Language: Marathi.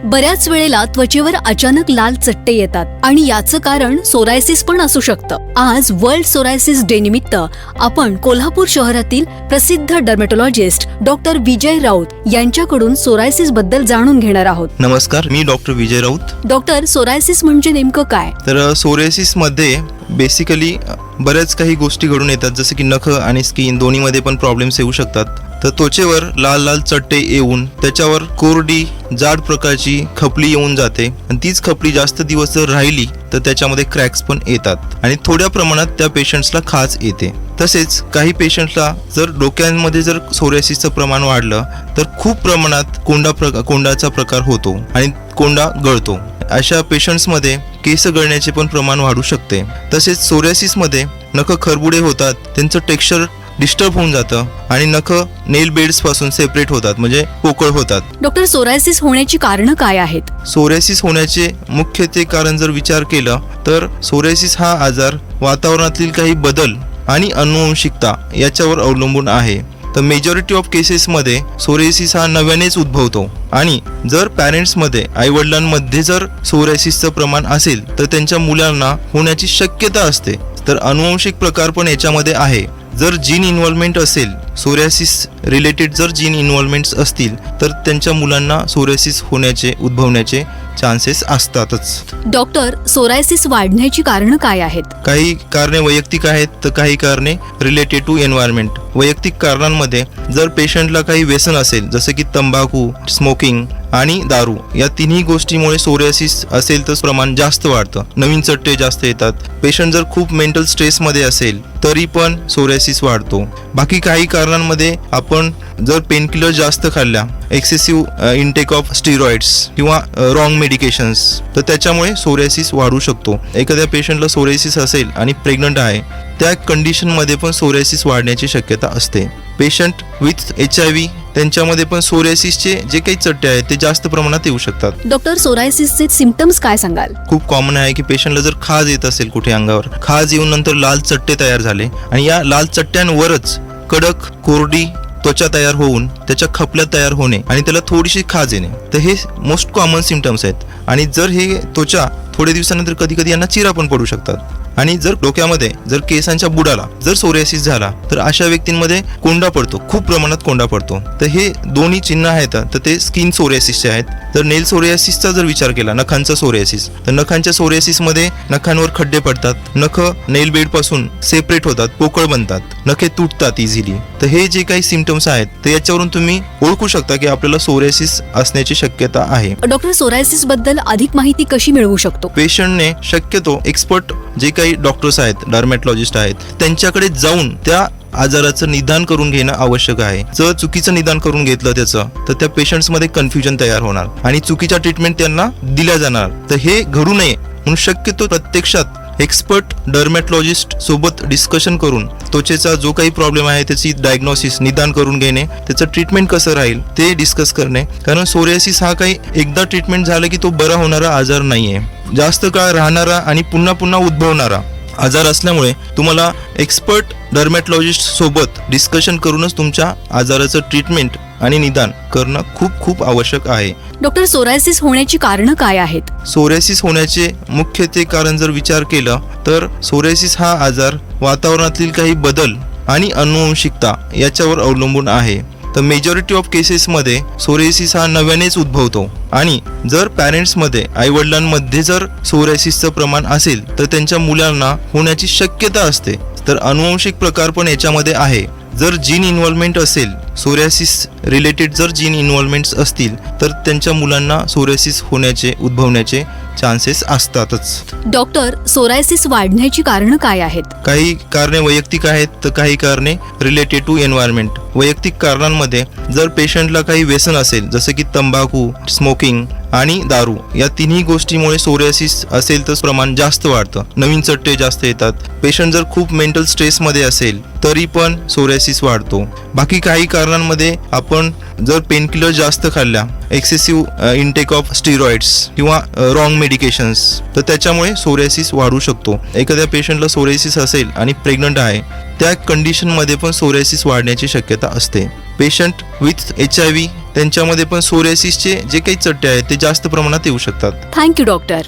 बऱ्याच वेळेला त्वचेवर अचानक लाल चट्टे येतात आणि याचं कारण सोरायसिस पण असू शकतं. आज वर्ल्ड सोरायसिस डे निमित्त आपण कोल्हापूर शहरातील प्रसिद्ध डर्मेटोलॉजिस्ट डॉक्टर विजय राऊत यांच्याकडून सोरायसिस बद्दल जाणून घेणार आहोत. नमस्कार, मी डॉक्टर विजय राऊत. डॉक्टर, सोरायसिस म्हणजे नेमकं काय? तर सोरायसिस मध्ये बेसिकली बऱ्याच काही गोष्टी घडून येतात, जसं की नख आणि स्किन दोन्हीमध्ये पण प्रॉब्लेम्स येऊ शकतात. तर त्वचेवर लाल लाल चट्टे येऊन त्याच्यावर कोरडी जाड प्रकारची खपली येऊन जाते आणि तीच खपली जास्त दिवस जर राहिली तर त्याच्यामध्ये क्रॅक्स पण येतात आणि थोड्या प्रमाणात त्या पेशंट्सला खाज येते. तसेच काही पेशंट्सला जर डोक्यांमध्ये जर सोरायसिसचं प्रमाण वाढलं तर खूप प्रमाणात कोंडाचा प्रकार होतो आणि कोंडा गळतो. अशा पेशंट्समध्ये केस गळण्याचे पण प्रमाण वाढू शकते. तसेच सोरायसिसमध्ये नख खरबुडे होतात, त्यांचं टेक्स्चर डिस्टर्ब होऊन जातं आणि नख नेल बेड्स पासून सेपरेट होतात, म्हणजे पोकळ होतात. डॉक्टर, सोरायसिस होण्याची कारणं काय आहेत? सोरायसिस होण्याचे मुख्य ते कारण जर विचार केला तर सोरायसिस हा आजार वातावरणातील काही बदल आणि अनुवंशिकता याच्यावर अवलंबून आहे. तर मेजॉरिटी ऑफ केसेसमध्ये सोरायसिस हा नव्यानेच उद्भवतो आणि जर पॅरेंट्समध्ये आईवडिलांमध्ये जर सोरायसिसचं प्रमाण असेल तर त्यांच्या मुलांना होण्याची शक्यता असते. तर अनुवंशिक प्रकार पण याच्यामध्ये आहे. जर जीन इन्व्हॉल्वमेंट असेल, सोरायसिस रिलेटेड जर जीन इन्व्हॉल्वमेंट्स असतील तर त्यांच्या मुलांना सोरायसिस उद्भवण्याचे चान्सेस असतातच. डॉक्टर, सोरायसिस वाढण्याची कारणं काय आहेत? काही कारणे वैयक्तिक आहेत तर काही कारणे रिलेटेड टू एन्व्हायरमेंट. वैयक्तिक कारणांमध्ये जर पेशंटला काही व्यसन असेल, जसं की तंबाखू, स्मोकिंग आणि दारू, या तिन्ही गोष्टीमुळे सोरायसिस असेल तर प्रमाण जास्त वाढतं, नवीन चट्टे जास्त येतात. पेशंट जर खूप मेंटल स्ट्रेसमध्ये असेल तरी पण सोरायसिस वाढतो. बाकी काही कारणांमध्ये आपण जर पेनकिलर जास्त खाल्ल्या, एक्सेसिव्ह इनटेक ऑफ स्टिरॉइड्स किंवा रॉंग मेडिकेशन्स, तर त्याच्यामुळे सोरायसिस वाढू शकतो. एखाद्या पेशंटला सोरायसिस असेल आणि प्रेग्नंट आहे, त्या कंडिशनमध्ये पण सोरायसिस वाढण्याची शक्यता असते. पेशंट विथ HIV त्यांच्यामध्ये पण सोरायसिसचे जे काही चट्टे आहेत ते जास्त प्रमाणात येऊ शकतात. डॉक्टर, सोरायसिसचे सिम्पटम्स काय सांगाल? खूप कॉमन आहे की पेशंटला जर खाज येत असेल कुठे अंगावर, खाज येऊन नंतर लाल चट्टे तयार झाले आणि या लाल चट्ट्यांवरच कडक कोरडी त्वचा तयार होऊन त्याच्या खपल्या तयार होणे आणि त्याला थोडीशी खाज येणे, तर हे मोस्ट कॉमन सिम्पटम्स आहेत. आणि जर हे त्वचा थोड्या दिवसानंतर कधी कधी यांना चिरा पण पडू शकतात. आणि जर डोक्यामध्ये जर केसांच्या बुडाला जर सोरायसिस झाला तर अशा व्यक्तींमध्ये कोंडा पडतो, खूप प्रमाणात कोंडा पडतो. तर हे दोन्ही चिन्ह आहेत तर ते स्किन सोरायसिसचे आहेत. जर नेल सोरायसिसचा जर विचार केला, नखांचा सोरायसिस, तर नखांच्या सोरायसिसमध्ये नखांवर खड्डे पडतात, नख नेल बेड पासून सेपरेट होतात, पोकळ बनतात, नखे तुटतात इझिली. तर हे जे काही सिम्पटम्स आहेत तर याच्यावरून तुम्ही ओळखू शकता की आपल्याला सोरायसिस असण्याची शक्यता आहे. डॉक्टर, सोरायसिस बद्दल अधिक माहिती कशी मिळवू शकतो? पेशंटने शक्यतो एक्सपर्ट जे काही डॉक्टर्स आहेत, डर्मॅटॉलॉजिस्ट आहेत, त्यांच्याकडे जाऊन त्या आजाराचं निदान करून घेणं आवश्यक आहे. जर चुकीचं निदान करून घेतलं त्याचं, तर त्या पेशंट्समध्ये कन्फ्युजन तयार होणार आणि चुकीच्या ट्रीटमेंट त्यांना दिल्या जाणार. तर हे घडू नये म्हणून शक्यतो प्रत्यक्षात एक्सपर्ट डर्मॅटॉलॉजिस्ट सोबत डिस्कशन करून त्वचेचा जो काही प्रॉब्लेम आहे त्याची डायग्नोसिस, निदान करून घेणे, त्याचं ट्रीटमेंट कसं राहील ते डिस्कस करणे. कारण सोरायसिस हा काही एकदा ट्रीटमेंट झालं की तो बरा होणारा आजार नाहीये, जास्त काळ राहणारा आणि पुन्हा पुन्हा उद्भवणारा आजार असल्यामुळे तुम्हाला एक्सपर्ट डर्मॅटॉलॉजिस्ट सोबत डिस्कशन करूनच तुमच्या आजाराचं ट्रीटमेंट आणि निदान करणं खूप खूप आवश्यक आहे. डॉक्टर, सोरायसिस होण्याची कारणं काय आहेत? सोरायसिस होण्याचे मुख्य ते कारण जर विचार केला तर सोरायसिस हा आजार वातावरणातील काही बदल आणि अनुवंशिकता याच्यावर अवलंबून आहे. तर मेजॉरिटी ऑफ केसेसमध्ये सोरायसिस हा नव्यानेच उद्भवतो आणि जर पॅरेंट्समध्ये आईवडिलांमध्ये जर सोरायसिसचं प्रमाण असेल तर त्यांच्या मुलांना होण्याची शक्यता असते. तर अनुवंशिक प्रकार पण याच्यामध्ये आहे. जर जीन इन्व्हॉल्वमेंट असेल, सोरायसिस रिलेटेड जर जीन इन्व्हॉल्वमेंट्स असतील तर त्यांच्या मुलांना सोरायसिस उद्भवण्याचे चान्सेस असतातच. डॉक्टर, सोरायसिस वाढण्याची कारणं काय आहेत? काही कारणे वैयक्तिक आहेत तर काही कारणे रिलेटेड टू एन्व्हायरमेंट. वैयक्तिक कारणांमध्ये जर पेशंटला काही व्यसन असेल, जसं की तंबाखू, स्मोकिंग आणि दारू, या तिन्ही गोष्टीमुळे सोरायसिस असेल तर प्रमाण जास्त वाढतं, नवीन चट्टे जास्त येतात, पेशंट जर खूप मेंटल स्ट्रेसमध्ये असेल तरी पण सोरायसिस वाढतो. बाकी काही कारणांमध्ये आपण जर पेनकिलर जास्त खाल्ल्या, एक्सेसिव्ह इनटेक ऑफ स्टिरॉइड्स किंवा रॉंग मेडिकेशन्स, तर त्याच्यामुळे सोरायसिस वाढू शकतो. एखाद्या पेशंटला सोरायसिस असेल आणि प्रेग्नंट आहे, त्या कंडिशनमध्ये पण सोरायसिस वाढण्याची शक्यता असते. पेशंट विथ HIV त्यांच्यामध्ये पण सोरायसिसचे जे काही चट्टे आहेत ते जास्त प्रमाणात येऊ शकतात. Thank you doctor.